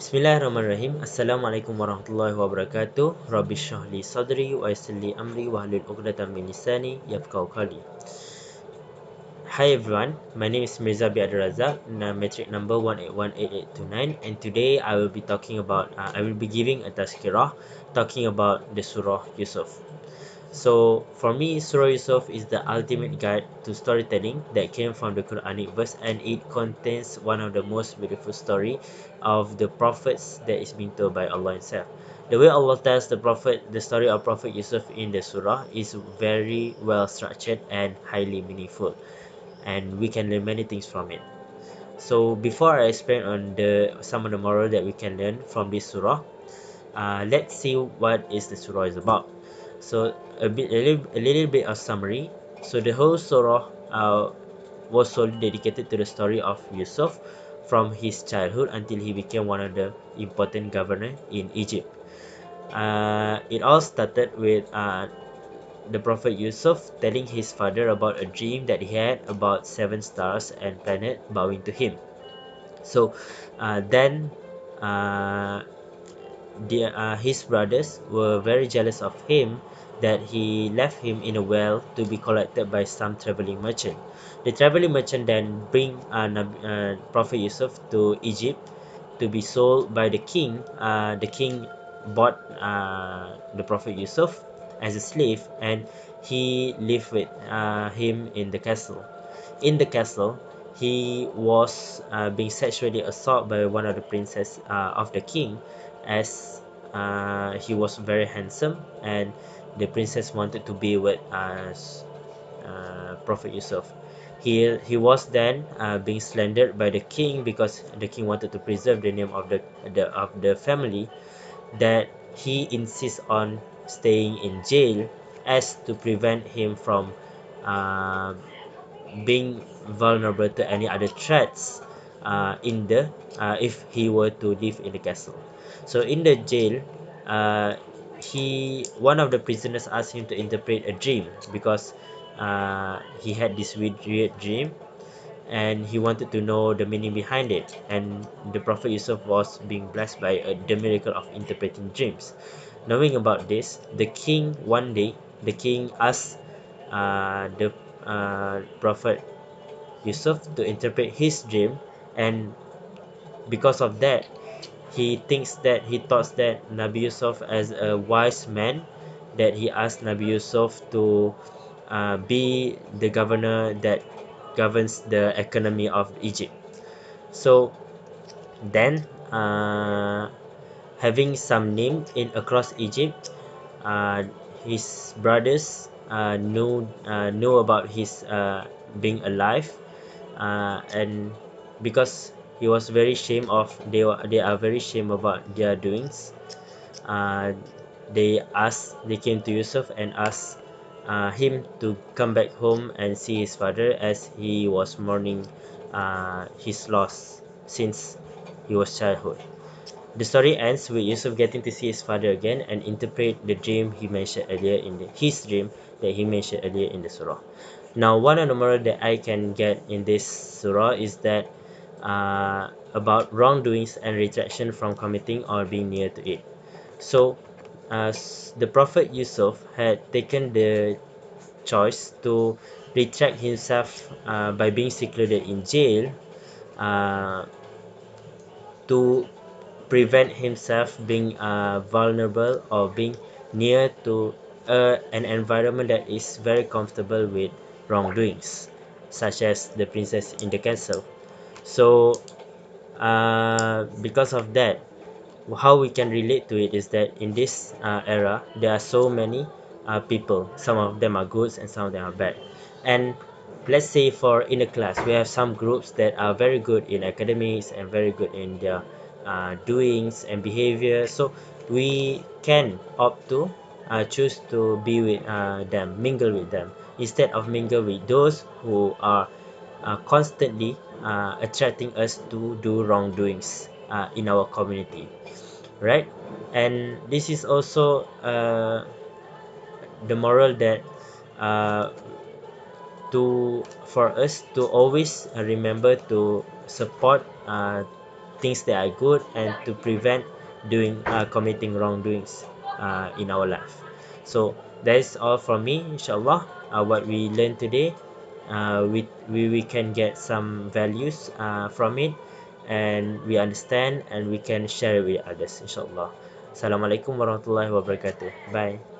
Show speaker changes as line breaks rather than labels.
Bismillahirrahmanirrahim. Assalamualaikum warahmatullahi wabarakatuh. Rabbi shrah li sadri wa yassir li amri wa hlul 'uqdatam min lisani yafqahu qawli. Hi everyone, my name is Mirza B. Abdul Razak, metric number 1818829, and today I will be giving a Tazkirah talking about the Surah Yusuf. So for me, Surah Yusuf is the ultimate guide to storytelling that came from the Quranic verse, and it contains one of the most beautiful story of the prophets that is being told by Allah Himself. The way Allah tells the story of Prophet Yusuf in the Surah is very well structured and highly meaningful, and we can learn many things from it. So before I explain on some of the moral that we can learn from this Surah, let's see what is the Surah is about. So a little bit of summary. So the whole surah was solely dedicated to the story of Yusuf from his childhood until he became one of the important governor in Egypt. It all started with the Prophet Yusuf telling his father about a dream that he had about 7 stars and planet bowing to him. So then uh, his brothers were very jealous of him that he left him in a well to be collected by some traveling merchant. The traveling merchant then bring Prophet Yusuf to Egypt to be sold by the king. The king bought the Prophet Yusuf as a slave, and he lived with him in the castle. In the castle, he was being sexually assaulted by one of the princes of the king, as he was very handsome, and the princess wanted to be with Prophet Yusuf. He was then being slandered by the king because the king wanted to preserve the name of the family, that he insists on staying in jail as to prevent him from uh, being vulnerable to any other threats in the if he were to live in the castle. So in the jail, uh, he one of the prisoners asked him to interpret a dream because he had this weird dream, and he wanted to know the meaning behind it. And the Prophet Yusuf was being blessed by the miracle of interpreting dreams. Knowing about this, the king asked the Prophet Yusuf to interpret his dream, and because of that, he thought that Nabi Yusuf as a wise man, that he asked Nabi Yusuf to be the governor that governs the economy of Egypt. So then, having some name in across Egypt, uh, his brothers knew about his being alive, and because he was very shame of they are very shame about their doings. uh, they came to Yusuf and asked him to come back home and see his father, as he was mourning his loss since he was childhood. The story ends with Yusuf getting to see his father again and interpret the dream he mentioned earlier his dream that he mentioned earlier in the surah. Now, one of the moral that I can get in this surah is that about wrongdoings and retraction from committing or being near to it. So, the Prophet Yusuf had taken the choice to retract himself by being secluded in jail, uh, to prevent himself being vulnerable or being near to an environment that is very comfortable with wrongdoings, such as the princess in the castle. So because of that, how we can relate to it is that in this era there are so many people. Some of them are good and some of them are bad, and let's say for in a class we have some groups that are very good in academics and very good in their doings and behavior. So we can opt to choose to be with them, mingle with them, instead of mingle with those who are constantly attracting us to do wrongdoings in our community, right? And this is also the moral that uh, to for us to always remember to support things that are good and to prevent doing committing wrongdoings in our life. So that is all from me, inshallah. What we learned today, we can get some values from it, and we understand and we can share it with others, inshallah. Assalamualaikum warahmatullahi wabarakatuh. Bye.